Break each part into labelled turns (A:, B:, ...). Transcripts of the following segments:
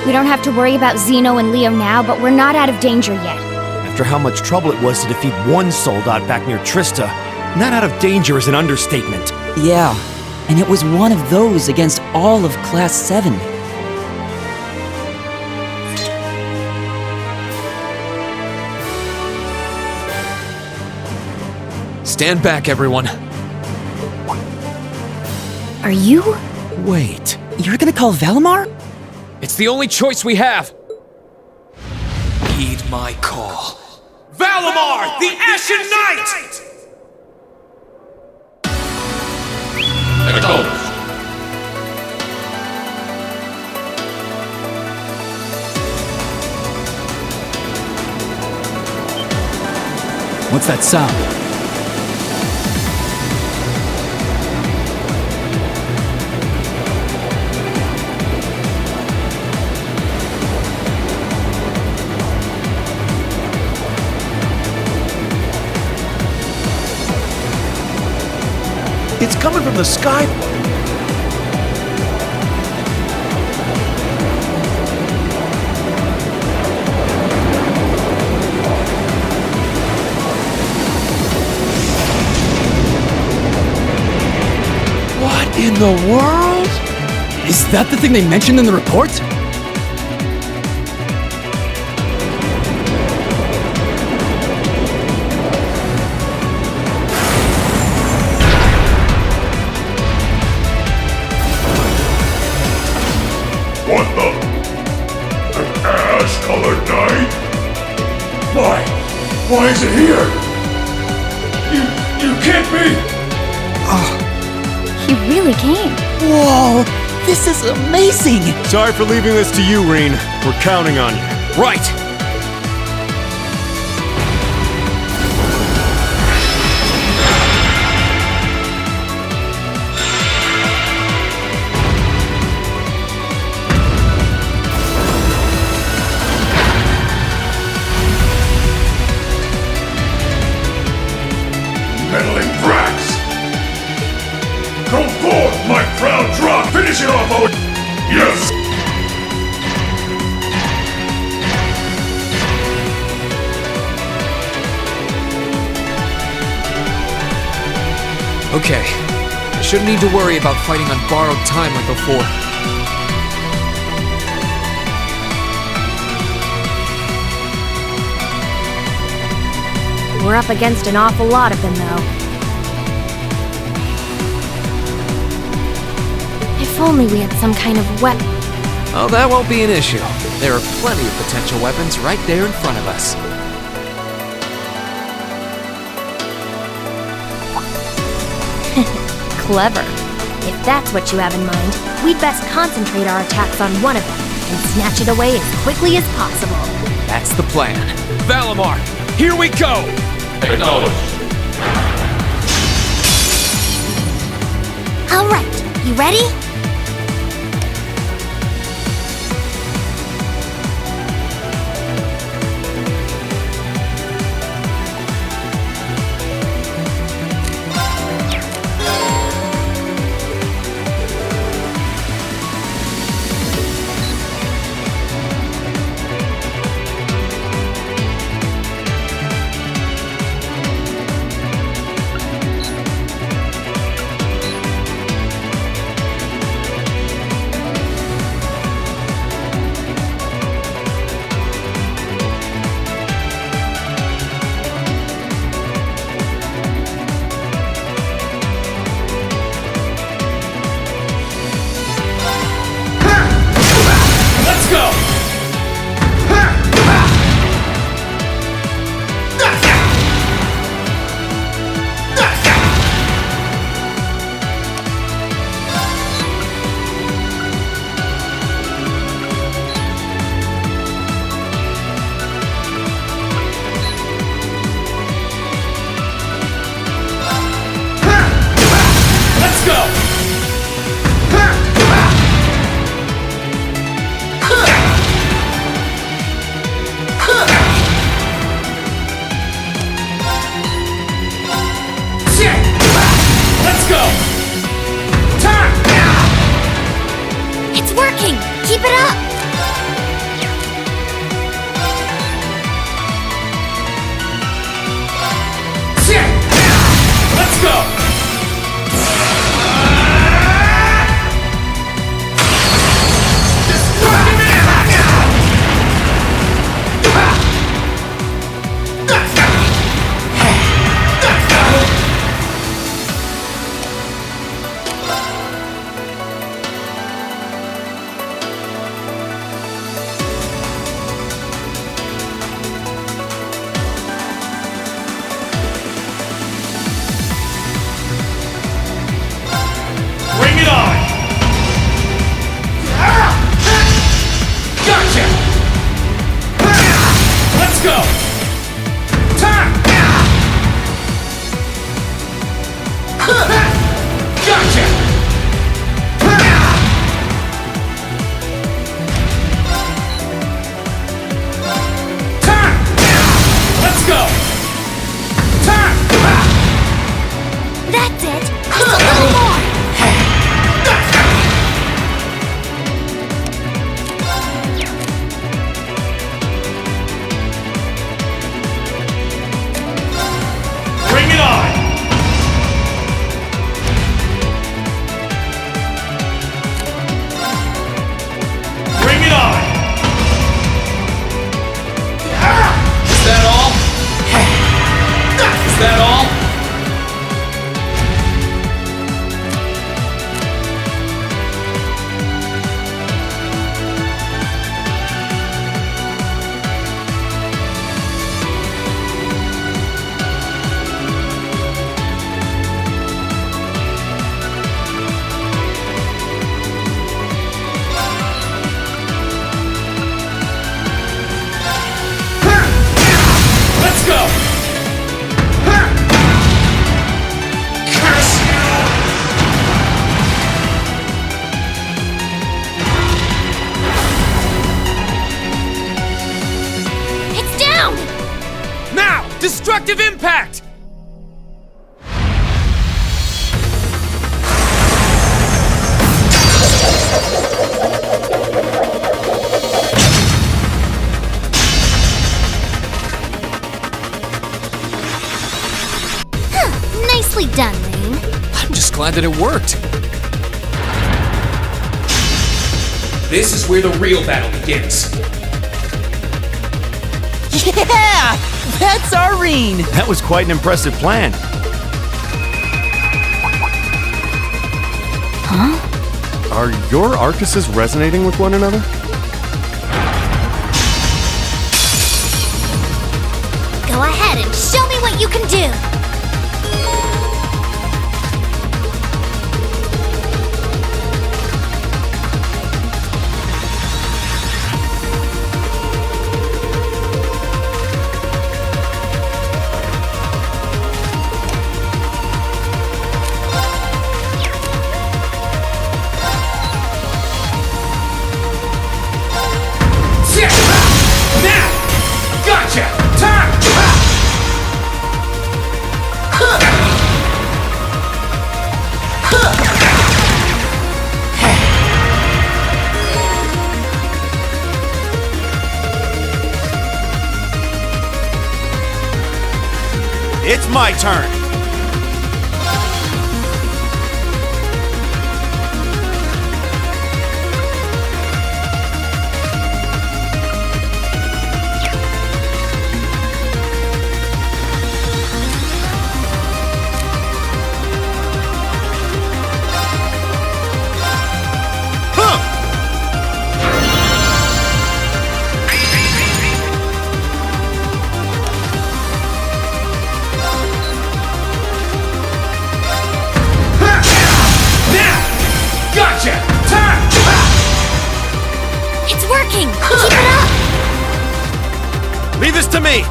A: We don't have to worry about Zeno and Leo now, but we're not out of danger yet.
B: After how much trouble it was to defeat one soldat back near Trista, not out of danger is an understatement.
C: Yeah, and it was one of those against all of Class 7.
D: Stand back, everyone.
A: Are you?
B: Wait.
C: You're gonna call Valimar?
D: It's the only choice we have. Heed my call.
B: Valimar, the Ashen Knight!
E: Acknowledged.
F: What's that sound?
B: It's coming from the sky.
F: What in the world? Is that the thing they mentioned in the report?
E: What the? An ash-colored knight? Why is it here? You can't be!
A: He really came.
C: Whoa, this is amazing!
B: Sorry for leaving this to you, Reen. We're counting on you.
D: Right!
E: Meddling brats! Go forth, my proud drop! Finish it off, Owen! Yes!
D: Okay. I shouldn't need to worry about fighting on borrowed time like before.
A: We're up against an awful lot of them, though. If only we had some kind of weapon.
D: Oh, that won't be an issue. There are plenty of potential weapons right there in front of us.
A: Clever. If that's what you have in mind, we'd best concentrate our attacks on one of them and snatch it away as quickly as possible.
D: That's the plan. Valimar, here we go!
E: Acknowledged.
A: All right, you ready?
D: Destructive impact!
A: Nicely done, Lane.
D: I'm just glad that it worked. This is where the real battle begins.
C: Yeah! That's Irene!
B: That was quite an impressive plan.
C: Huh?
G: Are your Arcuses resonating with one another?
A: Go ahead and show me what you can do.
D: Now! Gotcha! Time!
B: It's my turn.
D: Gotcha! Time!
A: It's working! Keep it up!
B: Leave this to me.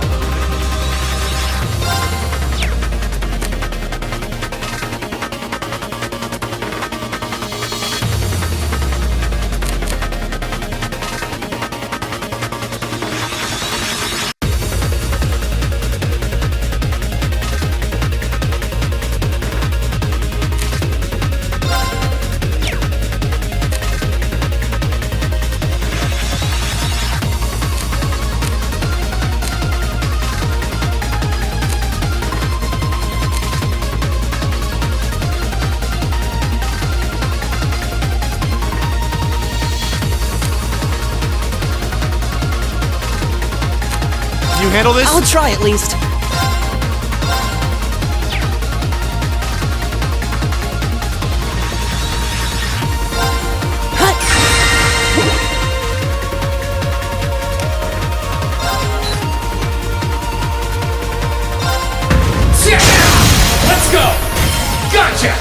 B: Can you handle this?
C: I'll try at least.
D: Let's go! Gotcha!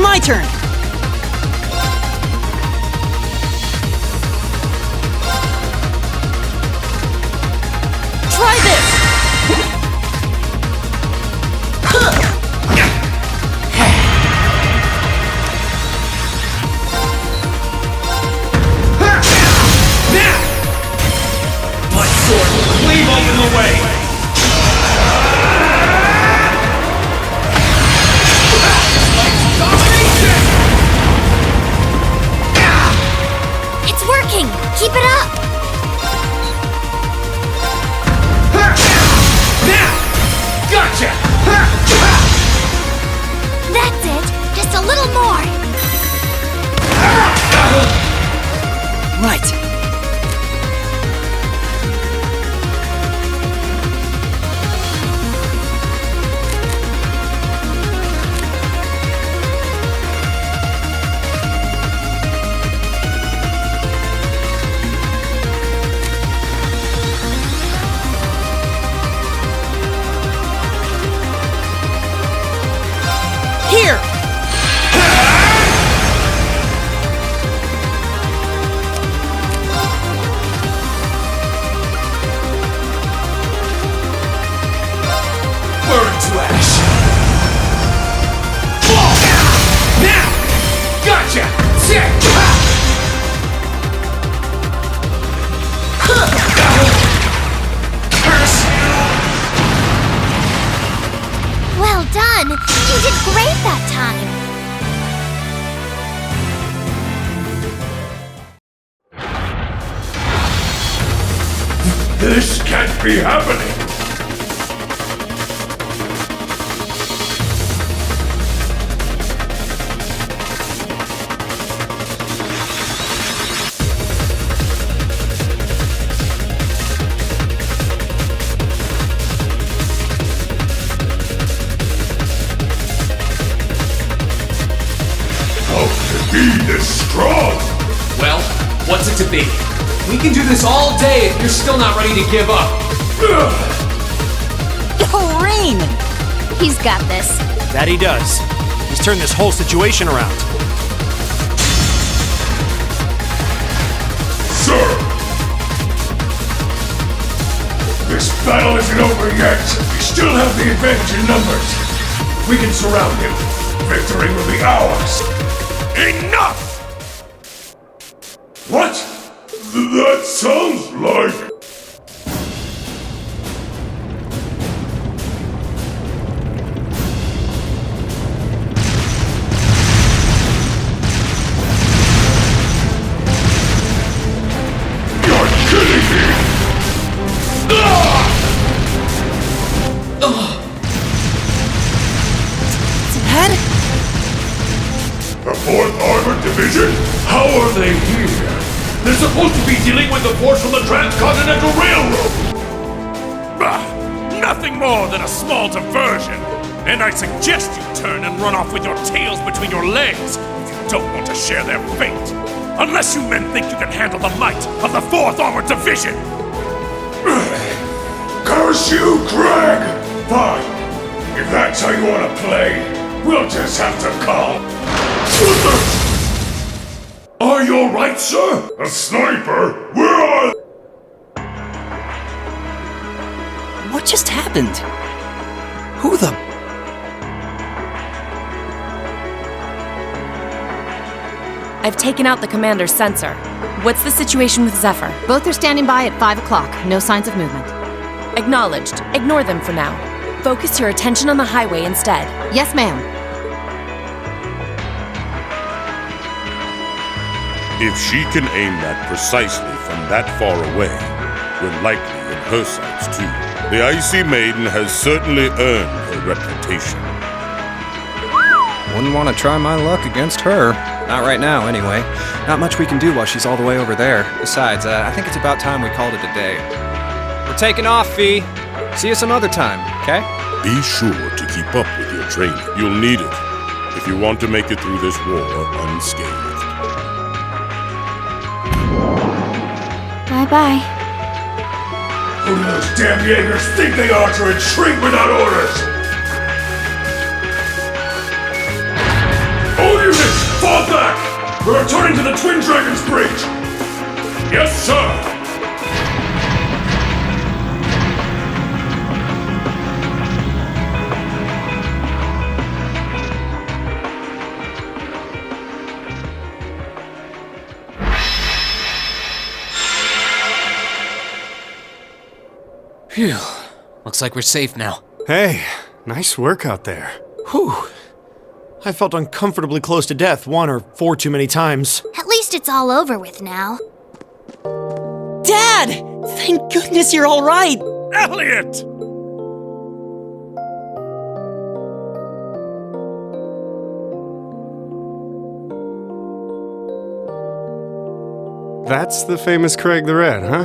C: my turn! Try this!
E: My sword will cleave open the way!
A: It's working! Keep it up!
E: Gotcha!
A: That's it! Just a little more!
C: Right. Here!
E: Burn to ash! Now! Gotcha! Sick! Curse you!
A: Well done! You did great that time!
E: This can't be happening! How can it be this strong?
D: Well, what's it to be? We can do this all day if you're still not ready to give up.
C: Yo, Rain!
A: He's got this.
B: That he does. He's turned this whole situation around.
E: Sir! This battle isn't over yet. We still have the advantage in numbers. We can surround him. Victory will be ours. Enough! What? That sounds like... You're kidding me!
C: Dad?
E: The 4th Armored Division? How are they here? They're supposed to be dealing with the force from the Transcontinental Railroad! Nothing more than a small diversion. And I suggest you turn and run off with your tails between your legs if you don't want to share their fate. Unless you men think you can handle the might of the 4th Armored Division! Curse you, Craig! Fine. If that's how you want to play, we'll just have to call. Are you alright, sir? A sniper? Where are...
C: What just happened?
B: Who the...
H: I've taken out the commander's sensor. What's the situation with Zephyr?
I: Both are standing by at 5 o'clock. No signs of movement.
H: Acknowledged. Ignore them for now. Focus your attention on the highway instead.
I: Yes, ma'am.
J: If she can aim that precisely from that far away, we're likely in her sights too. The Icy Maiden has certainly earned her reputation.
K: Wouldn't want to try my luck against her. Not right now, anyway. Not much we can do while she's all the way over there. Besides, I think it's about time we called it a day. We're taking off, Fee. See you some other time, okay?
J: Be sure to keep up with your training. You'll need it if you want to make it through this war unscathed.
A: Bye-bye.
E: Who do those damn Jaegers think they are to retreat without orders? Oh We're returning to the Twin Dragons Bridge! Yes, sir!
D: Phew. Looks like we're safe now.
B: Hey, nice work out there. Whew. I felt uncomfortably close to death 1 or 4 too many times.
A: At least it's all over with now.
C: Dad! Thank goodness you're all right!
E: Elliot!
G: That's the famous Craig the Red, huh?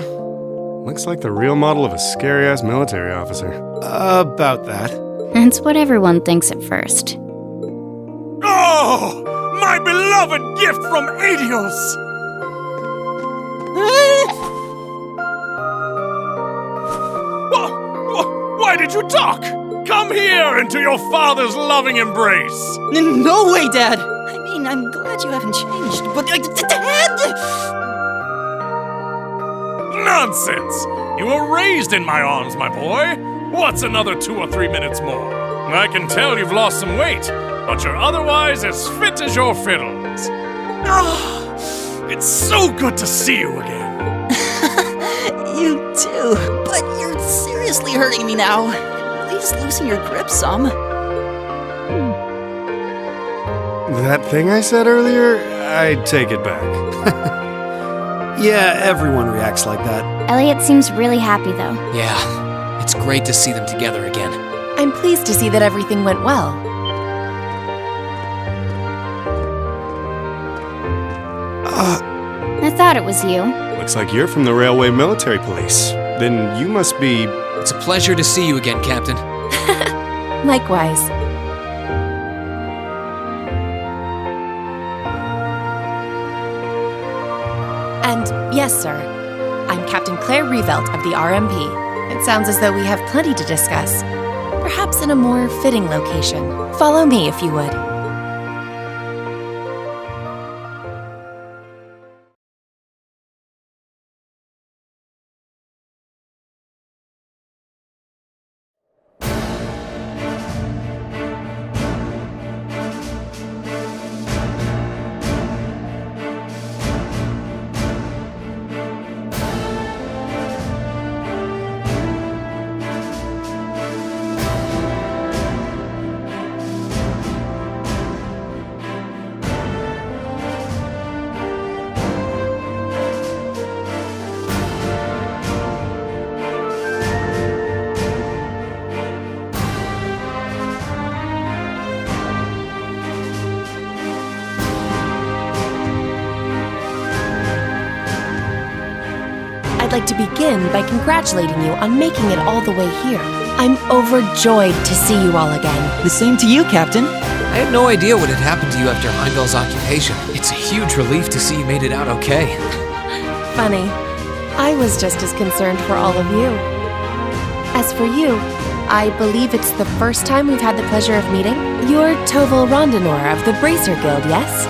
G: Looks like the real model of a scary-ass military officer.
B: About that.
L: That's what everyone thinks at first.
E: Oh! My beloved gift from Adios! Why did you talk? Come here into your father's loving embrace!
C: No way, Dad! I mean, I'm glad you haven't changed, but... Dad!
E: Nonsense! You were raised in my arms, my boy. What's another 2 or 3 minutes more? I can tell you've lost some weight, but you're otherwise as fit as your fiddles. Oh, it's so good to see you again.
C: You too, but you're seriously hurting me now. At least loosen your grip some.
G: That thing I said earlier, I take it back.
B: Yeah, everyone reacts like that.
L: Elliot seems really happy, though.
D: Yeah, it's great to see them together again.
H: I'm pleased to see that everything went well.
L: I thought it was you.
G: Looks like you're from the Railway Military Police. Then you must be...
D: It's a pleasure to see you again, Captain.
H: Likewise. And yes, sir, I'm Captain Claire Revelt of the RMP. It sounds as though we have plenty to discuss. Perhaps in a more fitting location. Follow me, if you would. I'd like to begin by congratulating you on making it all the way here. I'm overjoyed to see you all again.
C: The same to you, Captain.
D: I had no idea what had happened to you after Heimdall's occupation. It's a huge relief to see you made it out okay.
H: Funny. I was just as concerned for all of you. As for you, I believe it's the first time we've had the pleasure of meeting. You're Toval Rondinor of the Bracer Guild, yes?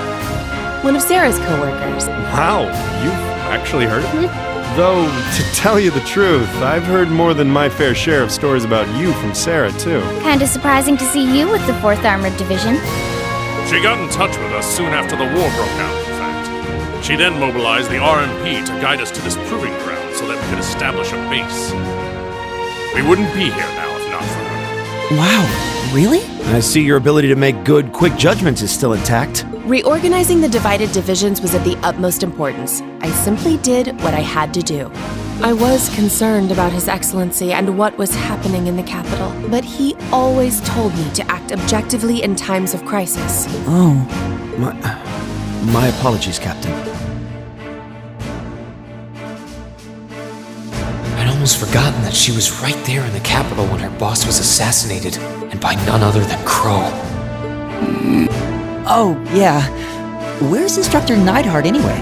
H: One of Sarah's co-workers.
G: Wow, you've actually heard of me? Though, to tell you the truth, I've heard more than my fair share of stories about you from Sarah, too.
L: Kinda surprising to see you with the 4th Armored Division.
E: She got in touch with us soon after the war broke out, in fact. She then mobilized the RMP to guide us to this proving ground so that we could establish a base. We wouldn't be here now if not for her.
C: Wow, really?
B: I see your ability to make good, quick judgments is still intact.
H: Reorganizing the divided divisions was of the utmost importance. I simply did what I had to do. I was concerned about His Excellency and what was happening in the capital, but he always told me to act objectively in times of crisis.
C: Oh.
B: My apologies, Captain.
D: I'd almost forgotten that she was right there in the capital when her boss was assassinated, and by none other than Crow.
C: Oh, yeah. Where's Instructor Neidhart anyway?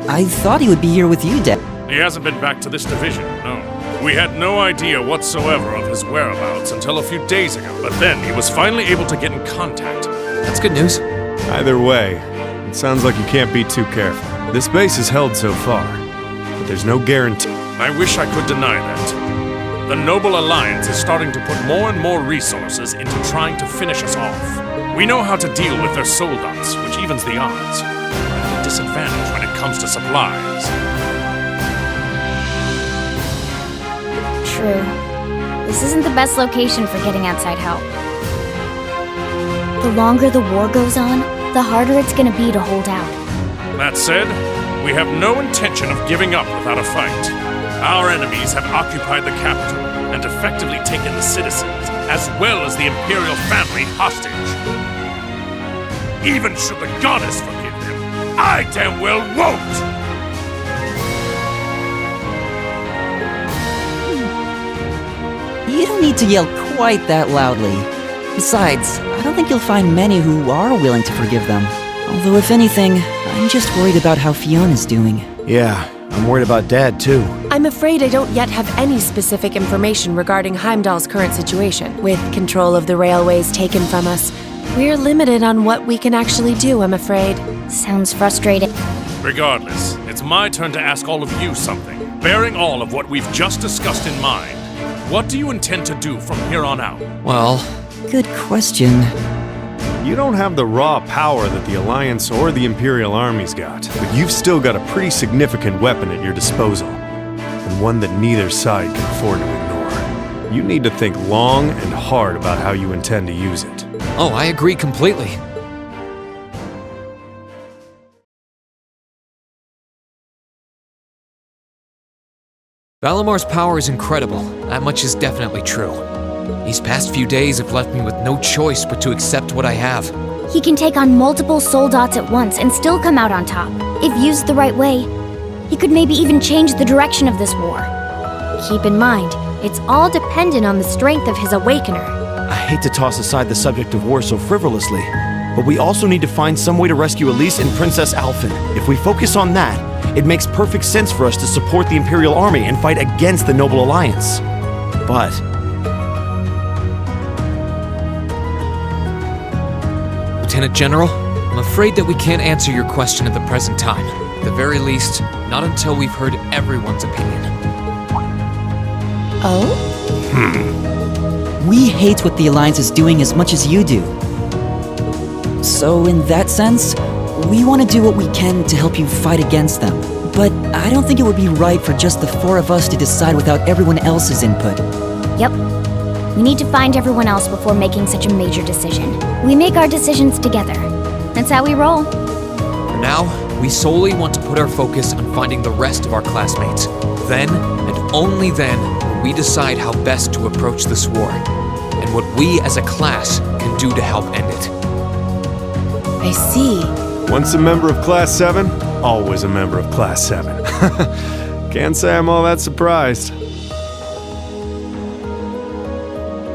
C: I thought he would be here with you, Dad.
E: He hasn't been back to this division, no. We had no idea whatsoever of his whereabouts until a few days ago, but then he was finally able to get in contact.
D: That's good news.
G: Either way, It sounds like you can't be too careful. This base is held so far, but there's no guarantee.
E: I wish I could deny that. The Noble Alliance is starting to put more and more resources into trying to finish us off. We know how to deal with their soldates, which evens the odds. We're at a disadvantage when it comes to supplies.
L: True. This isn't the best location for getting outside help. The longer the war goes on, the harder it's gonna be to hold out.
E: That said, we have no intention of giving up without a fight. Our enemies have occupied the capital and effectively taken the citizens, as well as the Imperial family, hostage. Even should the goddess forgive them, I damn well won't!
C: You don't need to yell quite that loudly. Besides, I don't think you'll find many who are willing to forgive them. Although if anything, I'm just worried about how Fiona's doing.
B: Yeah, I'm worried about Dad, too.
H: I'm afraid I don't yet have any specific information regarding Heimdall's current situation. With control of the railways taken from us, we're limited on what we can actually do, I'm afraid.
L: Sounds frustrating.
E: Regardless, it's my turn to ask all of you something. Bearing all of what we've just discussed in mind, what do you intend to do from here on out?
D: Well...
C: Good question.
G: You don't have the raw power that the Alliance or the Imperial armies got, but you've still got a pretty significant weapon at your disposal, and one that neither side can afford to ignore. You need to think long and hard about how you intend to use it.
D: Oh, I agree completely. Valamar's power is incredible. That much is definitely true. These past few days have left me with no choice but to accept what I have.
L: He can take on multiple soldats at once and still come out on top. If used the right way, he could maybe even change the direction of this war.
A: Keep in mind, it's all dependent on the strength of his Awakener.
B: I hate to toss aside the subject of war so frivolously, but we also need to find some way to rescue Elise and Princess Alphen. If we focus on that, it makes perfect sense for us to support the Imperial Army and fight against the Noble Alliance. But...
D: Lieutenant General, I'm afraid that we can't answer your question at the present time. At the very least, not until we've heard everyone's opinion.
H: Oh?
C: We hate what the Alliance is doing as much as you do. So in that sense, we want to do what we can to help you fight against them. But I don't think it would be right for just the four of us to decide without everyone else's input.
L: Yep. We need to find everyone else before making such a major decision. We make our decisions together. That's how we roll.
D: For now, we solely want to put our focus on finding the rest of our classmates. Then, and only then, will we decide how best to approach this war, and what we as a class can do to help end it.
H: I see.
G: Once a member of Class 7, always a member of Class 7. Can't say I'm all that surprised.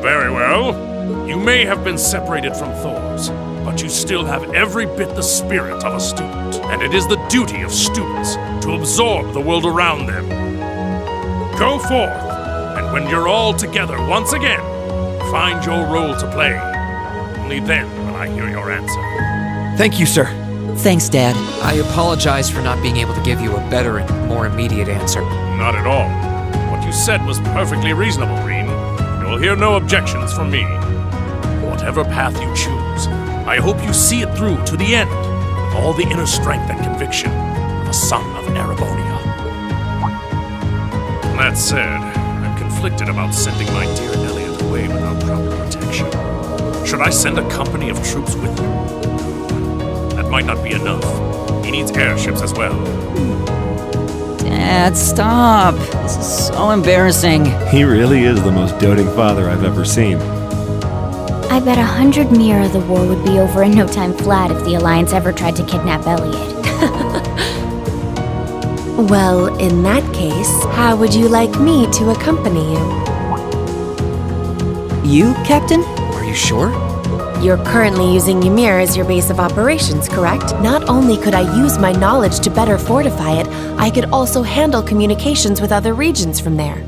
E: Very well. You may have been separated from Thors, but you still have every bit the spirit of a student, and it is the duty of students to absorb the world around them. Go forth, and when you're all together once again, find your role to play. Only then will I hear your answer.
B: Thank you, sir.
C: Thanks, Dad.
D: I apologize for not being able to give you a better and more immediate answer.
E: Not at all. What you said was perfectly reasonable, Reen. You'll hear no objections from me. Whatever path you choose, I hope you see it through to the end with all the inner strength and conviction of a son of Erebonia. That said, I'm conflicted about sending my dear Elliot away without proper protection. Should I send a company of troops with him? That might not be enough. He needs airships as well.
C: Dad, stop. This is so embarrassing.
G: He really is the most doting father I've ever seen.
L: I bet 100 Mira the war would be over in no time flat if the Alliance ever tried to kidnap Elliot.
H: Well, in that case, how would you like me to accompany you?
C: You, Captain?
D: Are you sure?
H: You're currently using Ymir as your base of operations, correct? Not only could I use my knowledge to better fortify it, I could also handle communications with other regions from there.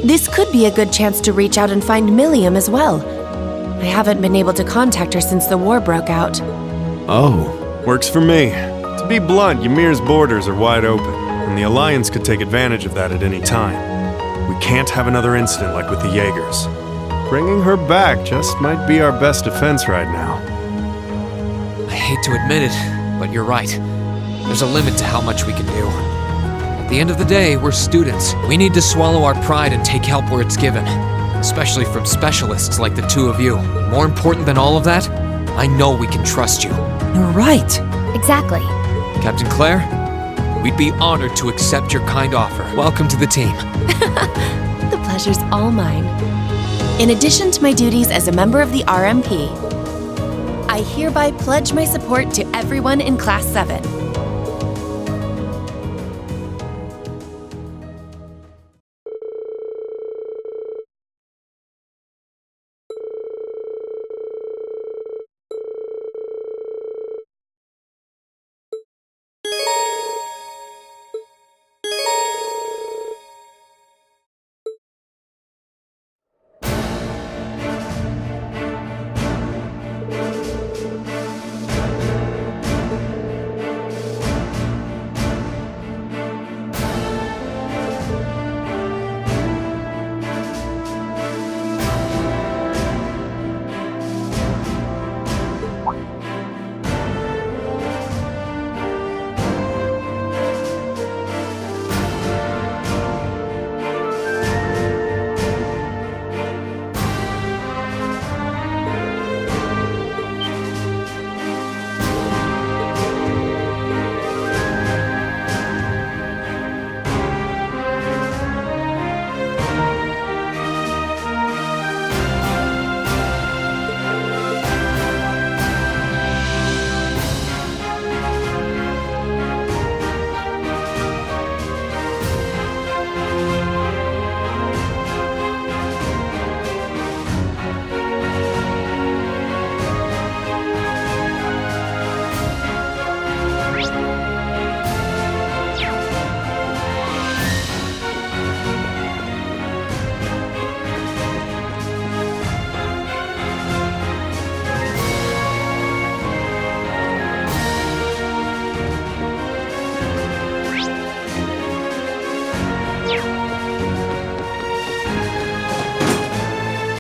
H: This could be a good chance to reach out and find Milliam as well. I haven't been able to contact her since the war broke out.
B: Oh,
G: Works for me. To be blunt, Ymir's borders are wide open, and the Alliance could take advantage of that at any time. We can't have another incident like with the Jaegers. Bringing her back just might be our best defense right now.
D: I hate to admit it, but you're right. There's a limit to how much we can do. At the end of the day, we're students. We need to swallow our pride and take help where it's given. Especially from specialists like the two of you. More important than all of that, I know we can trust you.
C: You're right.
L: Exactly.
D: Captain Claire, we'd be honored to accept your kind offer. Welcome to the team.
H: The pleasure's all mine. In addition to my duties as a member of the RMP, I hereby pledge my support to everyone in Class 7.